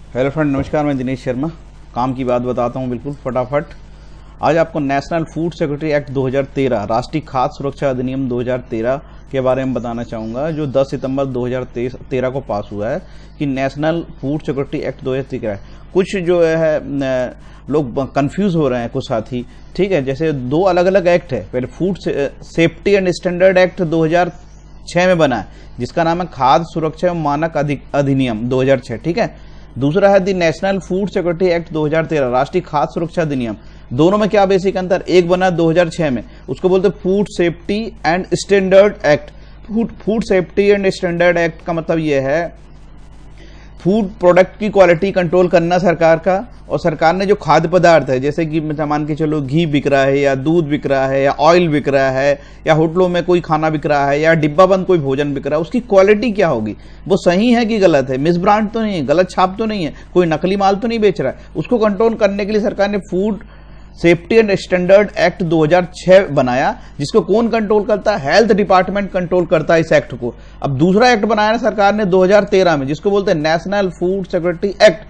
Hello friend, नमस्कार। मैं दिनेश शर्मा। काम की बात बताता हूं बिल्कुल फटाफट। आज आपको नेशनल फूड सिक्योरिटी एक्ट 2013, राष्ट्रीय खाद्य सुरक्षा अधिनियम 2013 के बारे में बताना चाहूँगा, जो 10 सितंबर 2013 को पास हुआ है कि नेशनल फूड सिक्योरिटी एक्ट 2013 है। कुछ जो है लोग कंफ्यूज हो रहे हैं, कुछ साथी, ठीक है। जैसे दो अलग अलग एक्ट है। पहले food safety and standard act 2006 में बना है, जिसका नाम है खाद्य सुरक्षा एवं मानक अधिनियम 2006, ठीक है। दूसरा है दी नेशनल फूड सिक्योरिटी एक्ट 2013, राष्ट्रीय खाद्य सुरक्षा अधिनियम। दोनों में क्या बेसिक अंतर? एक बना 2006 में, उसको बोलते food safety and standard act. Food safety and standard act का मतलब यह है फूड प्रोडक्ट की क्वालिटी कंट्रोल करना सरकार का, और सरकार ने जो खाद्य पदार्थ है, जैसे कि मान के चलो घी बिक रहा है या दूध बिक रहा है या ऑयल बिक रहा है या होटलों में कोई खाना बिक रहा है या डिब्बा बंद कोई भोजन बिक रहा है, उसकी क्वालिटी क्या होगी, वो सही है कि गलत है, मिस ब्रांड तो नहीं है, गलत छाप तो नहीं है, कोई नकली माल तो नहीं बेच रहा है। उसको कंट्रोल करने के लिए सरकार ने food safety and standard act 2006 बनाया, जिसको कौन कंट्रोल करता है? हेल्थ डिपार्टमेंट कंट्रोल करता है इस एक्ट को। अब दूसरा एक्ट बनाया ना सरकार ने 2013 में, जिसको बोलते हैं national food security act,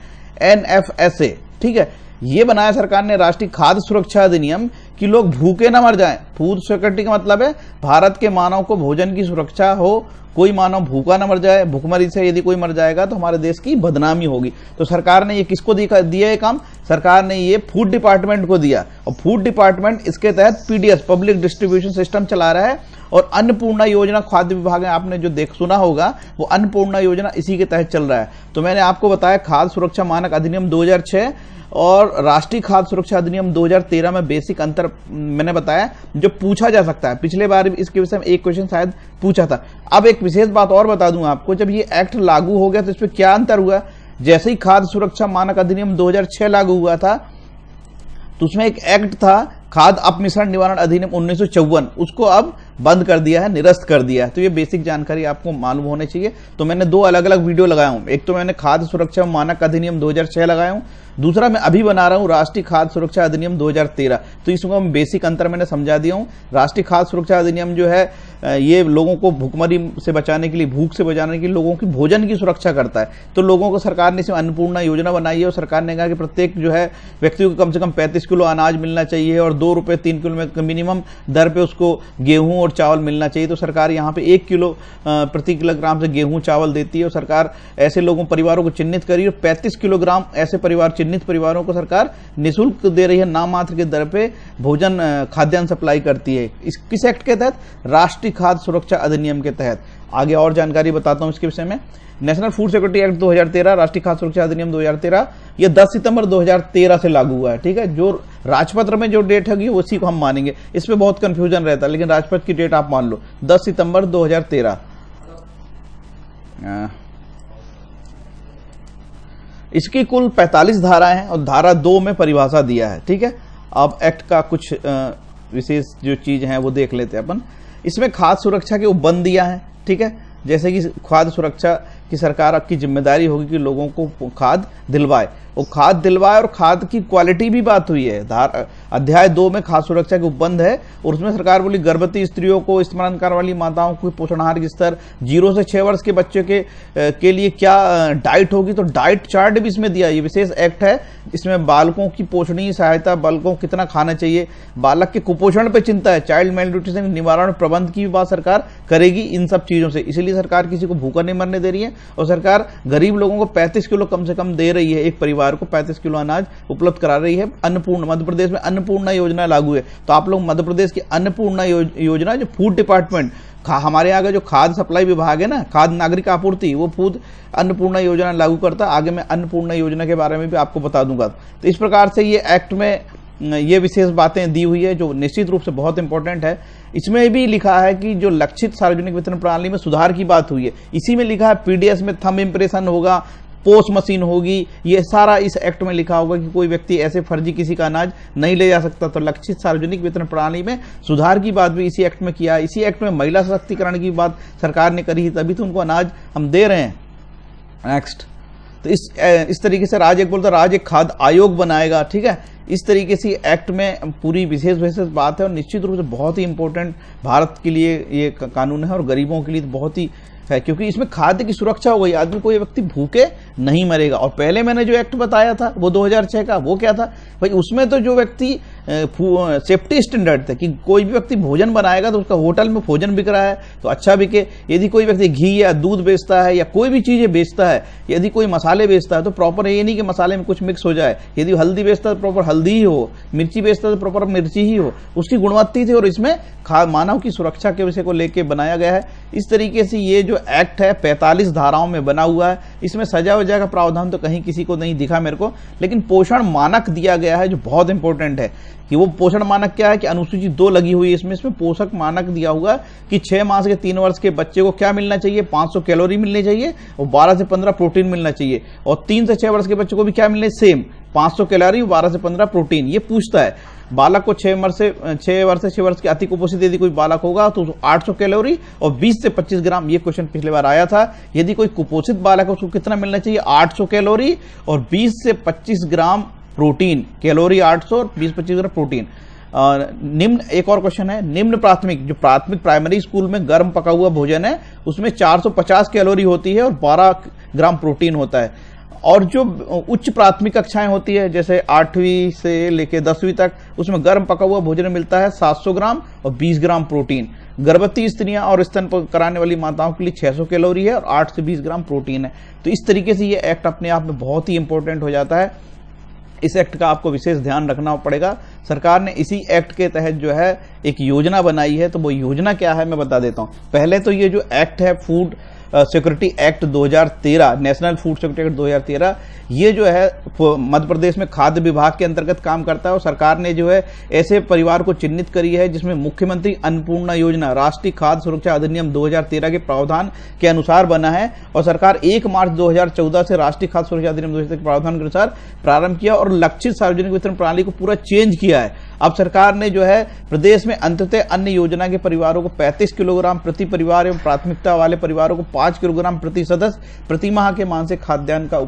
NFSA, ठीक है। ये बनाया सरकार ने राष्ट्रीय खाद्य सुरक्षा अधिनियम कि लोग भूखे ना मर जाएं। फूड सिक्योरिटी का मतलब है भारत के मानव को भोजन की सुरक्षा हो, कोई मानव भूखा ना मर जाए। भूखमरी से यदि कोई मर जाएगा तो हमारे देश की बदनामी होगी। तो सरकार ने ये किसको दिया ये काम? सरकार ने ये फूड डिपार्टमेंट को दिया, और फूड डिपार्टमेंट इसके तहत PDS पब्लिक डिस्ट्रीब्यूशन सिस्टम चला रहा है। और अन्नपूर्णा योजना खाद्य विभाग है, आपने जो सुना होगा, वो अन्नपूर्णा योजना इसी के तहत चल रहा है। तो मैंने आपको बताया खाद्य सुरक्षा मानक अधिनियम 2006 और राष्ट्रीय खाद्य सुरक्षा अधिनियम 2013 में बेसिक अंतर मैंने बताया, जो पूछा जा सकता है। पिछले बार इसके विषय में एक क्वेश्चन शायद पूछा था। अब एक विशेष बात और बता दूं आपको, जब ये एक्ट लागू हो गया तो इसमें क्या अंतर हुआ? जैसे ही खाद्य सुरक्षा मानक अधिनियम 2006 लागू हुआ था, तो उसमें एक एक्ट था खाद्य अपमिश्रण निवारण अधिनियम 1954, उसको अब बंद कर दिया है, निरस्त कर दिया है। तो ये बेसिक जानकारी आपको मालूम होनी चाहिए। तो मैंने दो अलग अलग वीडियो लगाया हूं। एक तो मैंने खाद्य सुरक्षा मानक अधिनियम 2006 लगाया हूं, दूसरा मैं अभी बना रहा हूं राष्ट्रीय खाद्य सुरक्षा अधिनियम 2013। तो इसमें बेसिक अंतर मैंने समझा दिया हूं। राष्ट्रीय खाद्य सुरक्षा अधिनियम जो है ये लोगों को भूखमरी से बचाने के लिए, भूख से बचाने के लिए लोगों की भोजन की सुरक्षा करता है। तो लोगों को सरकार ने इसमें अन्नपूर्णा योजना बनाई है, और सरकार ने कहा कि प्रत्येक जो है व्यक्ति को कम से कम 35 किलो अनाज मिलना चाहिए, और 2 रुपये 3 किलो में मिनिमम दर पे उसको गेहूं और चावल मिलना चाहिए। तो सरकार यहाँ पे 1 किलो प्रति किलोग्राम से गेहूं चावल देती है, और सरकार ऐसे लोगों परिवारों को चिन्हित करी, और 35 किलोग्राम ऐसे परिवार, चिन्हित परिवारों को सरकार निःशुल्क दे रही है, नाम मात्र के दर पे भोजन खाद्यान्न सप्लाई करती है। किस एक्ट के तहत? राष्ट्रीय खाद्य सुरक्षा अधिनियम के तहत। आगे और जानकारी बताता हूं इसके विषय में। नेशनल फूड सिक्योरिटी एक्ट 2013, राष्ट्रीय खाद्य सुरक्षा अधिनियम 2013, ये 10 सितंबर 2013 से लागू हुआ है, ठीक है। जो राजपत्र में जो डेट होगी उसी को हम मानेंगे। इसमें बहुत कंफ्यूजन रहता है, लेकिन राजपत्र की डेट आप मान लो 10 सितंबर 2013। इसकी कुल 45 धाराएं हैं, और धारा 2 में परिभाषा दिया है, ठीक है। अब एक्ट का कुछ विशेष जो चीज है वो देख लेते हैं अपन। इसमें खाद्य सुरक्षा के उपबंध दिया है, ठीक है। जैसे कि खाद्य सुरक्षा की सरकार की जिम्मेदारी होगी कि लोगों को खाद्य दिलवाए, और खाद्य दिलवाए, और खाद्य की क्वालिटी भी बात हुई है। अध्याय 2 में खाद्य सुरक्षा के उपबंध है, और उसमें सरकार बोली गर्भवती स्त्रियों को, स्तनपान वाली माताओं को पोषण आहार के स्तर, 0 से 6 वर्ष के बच्चे के लिए क्या डाइट होगी, तो डाइट चार्ट भी इसमें दिया। ये विशेष एक्ट है, इसमें बालकों की पोषणीय सहायता, बालकों को कितना खाना चाहिए, बालक के कुपोषण पे चिंता है, चाइल्ड मेल न्यूट्रिशन निवारण प्रबंध की भी बात सरकार करेगी इन सब चीजों से। इसलिए सरकार किसी को भूखा नहीं मरने दे रही है, और सरकार गरीब लोगों को 35 किलो कम से कम दे रही है, एक परिवार को 35 किलो अनाज उपलब्ध करा रही है। अन्नपूर्णा, मध्य प्रदेश में अन्नपूर्णा योजना लागू है। तो आप लोग मध्य प्रदेश की अन्नपूर्णा योजना, जो फूड डिपार्टमेंट, हमारे यहाँ का जो खाद्य सप्लाई विभाग है ना, खाद्य नागरिक आपूर्ति, वो फूड अन्नपूर्णा योजना लागू करता है। आगे मैं अन्नपूर्णा योजना के बारे में भी आपको बता दूंगा। तो इस प्रकार से ये एक्ट में ये विशेष बातें दी हुई है, जो निश्चित रूप से बहुत इंपॉर्टेंट है। इसमें भी लिखा है कि जो लक्षित सार्वजनिक वितरण प्रणाली में सुधार की बात हुई है। इसी में लिखा है PDS में थंब इम्प्रेशन होगा, पोस्ट मशीन होगी, ये सारा इस एक्ट में लिखा होगा कि कोई व्यक्ति ऐसे फर्जी किसी का अनाज नहीं ले जा सकता। तो लक्षित सार्वजनिक वितरण प्रणाली में सुधार की बात भी इसी एक्ट में किया। इसी एक्ट में महिला सशक्तिकरण की बात सरकार ने करी, तभी तो उनको अनाज हम दे रहे हैं। नेक्स्ट, तो इस तरीके से राज्य एक बोलता राज्य खाद्य आयोग बनाएगा, ठीक है। इस तरीके से एक्ट में पूरी विशेष बात है, और निश्चित रूप से बहुत ही इंपॉर्टेंट भारत के लिए ये कानून है, और गरीबों के लिए बहुत ही है, क्योंकि इसमें खाद्य की सुरक्षा हो गई, आदमी कोई व्यक्ति भूखे नहीं मरेगा। और पहले मैंने जो एक्ट बताया था वो 2006 का, वो क्या था भाई, उसमें तो जो व्यक्ति सेफ्टी स्टैंडर्ड थे कि कोई भी व्यक्ति भोजन बनाएगा तो उसका होटल में भोजन बिक रहा है तो अच्छा बिके, यदि कोई व्यक्ति घी या दूध बेचता है या कोई भी चीजें बेचता है, यदि कोई मसाले बेचता है तो प्रॉपर ये नहीं कि मसाले में कुछ मिक्स हो जाए, यदि हल्दी बेचता है तो प्रॉपर हल्दी ही हो, मिर्ची बेचता है तो प्रॉपर मिर्ची ही हो, उसकी गुणवत्ता थी। और इसमें मानव की सुरक्षा के विषय को लेकर बनाया गया है। इस तरीके से ये जो एक्ट है 45 धाराओं में बना हुआ है। इसमें सजा वजा का प्रावधान तो कहीं किसी को नहीं दिखा मेरे को, लेकिन पोषण मानक दिया गया है जो बहुत इंपॉर्टेंट है। कि वो पोषण मानक क्या है कि अनुसूची 2 लगी हुई है इसमें पोषक मानक दिया हुआ कि 6 माह से 3 वर्ष के बच्चे को क्या मिलना चाहिए, 500 कैलोरी मिलनी चाहिए और 12 से 15 प्रोटीन मिलना चाहिए। और 3 से 6 वर्ष के बच्चे को भी क्या मिलने, सेम 500 कैलोरी 12 से 15 प्रोटीन। ये पूछता है बालक को 6 वर्ष से 6 वर्ष के अति कुपोषित यदि कोई बालक होगा तो 800 कैलोरी और 20 से 25 ग्राम। ये क्वेश्चन पिछले बार आया था। यदि कोई कुपोषित बालक है उसको कितना मिलना चाहिए, 800 कैलोरी और 20 से 25 ग्राम प्रोटीन, कैलोरी 800 और 20-25 ग्राम प्रोटीन। निम्न एक और क्वेश्चन है, निम्न प्राथमिक जो प्राथमिक प्राइमरी स्कूल में गर्म पका हुआ भोजन है उसमें 450 कैलोरी होती है और 12 ग्राम प्रोटीन होता है। और जो उच्च प्राथमिक कक्षाएं होती है जैसे 8वीं से लेकर 10वीं तक, उसमें गर्म पका हुआ भोजन मिलता है 700 ग्राम और 20 ग्राम प्रोटीन। गर्भवती स्त्रियां और स्तन कराने वाली माताओं के लिए 600 कैलोरी है और 8 से 20 ग्राम प्रोटीन है। तो इस तरीके से ये एक्ट अपने आप में बहुत ही इंपॉर्टेंट हो जाता है। इस एक्ट का आपको विशेष ध्यान रखना पड़ेगा। सरकार ने इसी एक्ट के तहत जो है एक योजना बनाई है, तो वो योजना क्या है मैं बता देता हूं। पहले तो ये जो एक्ट है food security act 2013, national food security act 2013, ये जो है मध्य प्रदेश में खाद्य विभाग के अंतर्गत काम करता है। और सरकार ने जो है ऐसे परिवार को चिन्हित करी है जिसमें मुख्यमंत्री अन्नपूर्णा योजना राष्ट्रीय खाद्य सुरक्षा अधिनियम 2013 के प्रावधान के अनुसार बना है। और सरकार 1 मार्च 2014 से राष्ट्रीय खाद्य सुरक्षा अधिनियम 2013 के प्रावधान के अनुसार प्रारंभ किया और लक्षित सार्वजनिक वितरण प्रणाली को पूरा चेंज किया है। अब सरकार ने जो है प्रदेश में अंततः अन्न योजना के परिवारों को 35 किलोग्राम प्रति परिवार एवं प्राथमिकता वाले परिवारों को 5 किलोग्राम प्रति सदस्य प्रति माह के मान से खाद्यान्न का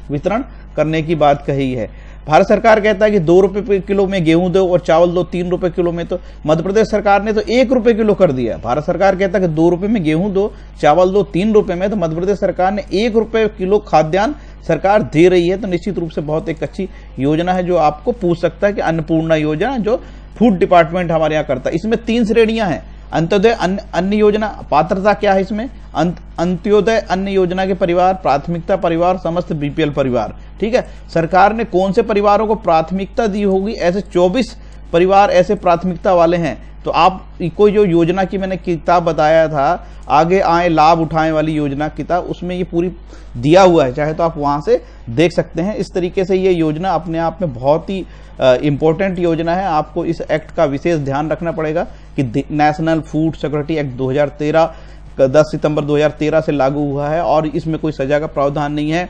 वितरण करने की बात कही है। भारत सरकार कहता है कि 2 रुपए किलो में गेहूं दो और चावल दो 3 रुपए किलो में, तो मध्य प्रदेश सरकार ने तो 1 रुपए किलो कर दिया। भारत सरकार कहता है कि 2 रुपए में गेहूं दो, चावल दो 3 रुपए में, तो मध्य प्रदेश सरकार ने 1 रुपए किलो खाद्यान्न सरकार दे रही है। तो निश्चित रूप से बहुत एक अच्छी योजना है जो आपको पूछ सकता है कि अन्नपूर्णा योजना जो फूड डिपार्टमेंट हमारे यहाँ करता है। इसमें 3 श्रेणियां हैं। अंत्योदय अन्न योजना, पात्रता क्या है इसमें, अंत्योदय अन्न योजना के परिवार, प्राथमिकता परिवार, समस्त बीपीएल परिवार। ठीक है, सरकार ने कौन से परिवारों को प्राथमिकता दी होगी, ऐसे 24 परिवार ऐसे प्राथमिकता वाले हैं। तो आप कोई जो योजना की मैंने किताब बताया था आगे आए लाभ उठाएं वाली योजना किताब, उसमें ये पूरी दिया हुआ है, चाहे तो आप वहां से देख सकते हैं। इस तरीके से ये योजना अपने आप में बहुत ही इंपॉर्टेंट योजना है। आपको इस एक्ट का विशेष ध्यान रखना पड़ेगा कि नेशनल फूड सिक्योरिटी एक्ट 2013 10 सितंबर 2013 से लागू हुआ है और इसमें कोई सजा का प्रावधान नहीं है।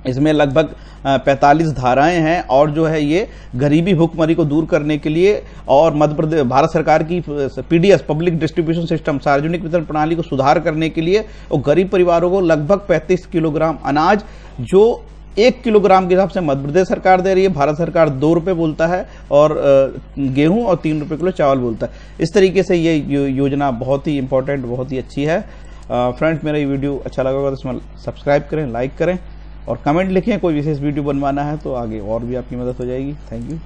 इसमें लगभग 45 धाराएं हैं और जो है ये गरीबी भुखमरी को दूर करने के लिए और मध्य प्रदेश भारत सरकार की पीडीएस पब्लिक डिस्ट्रीब्यूशन सिस्टम सार्वजनिक वितरण प्रणाली को सुधार करने के लिए और गरीब परिवारों को लगभग 35 किलोग्राम अनाज जो 1 किलोग्राम के हिसाब से मध्य प्रदेश सरकार दे रही है, भारत सरकार 2 रुपए बोलता है और गेहूं और 3 रुपए किलो चावल बोलता है। इस तरीके से ये योजना बहुत ही इंपॉर्टेंट, बहुत ही अच्छी है। फ्रेंड्स, मेरा ये वीडियो अच्छा लगा होगा तो इसमें सब्सक्राइब करें, लाइक करें और कमेंट लिखें। कोई विशेष वीडियो बनवाना है तो आगे और भी आपकी मदद हो जाएगी। Thank you.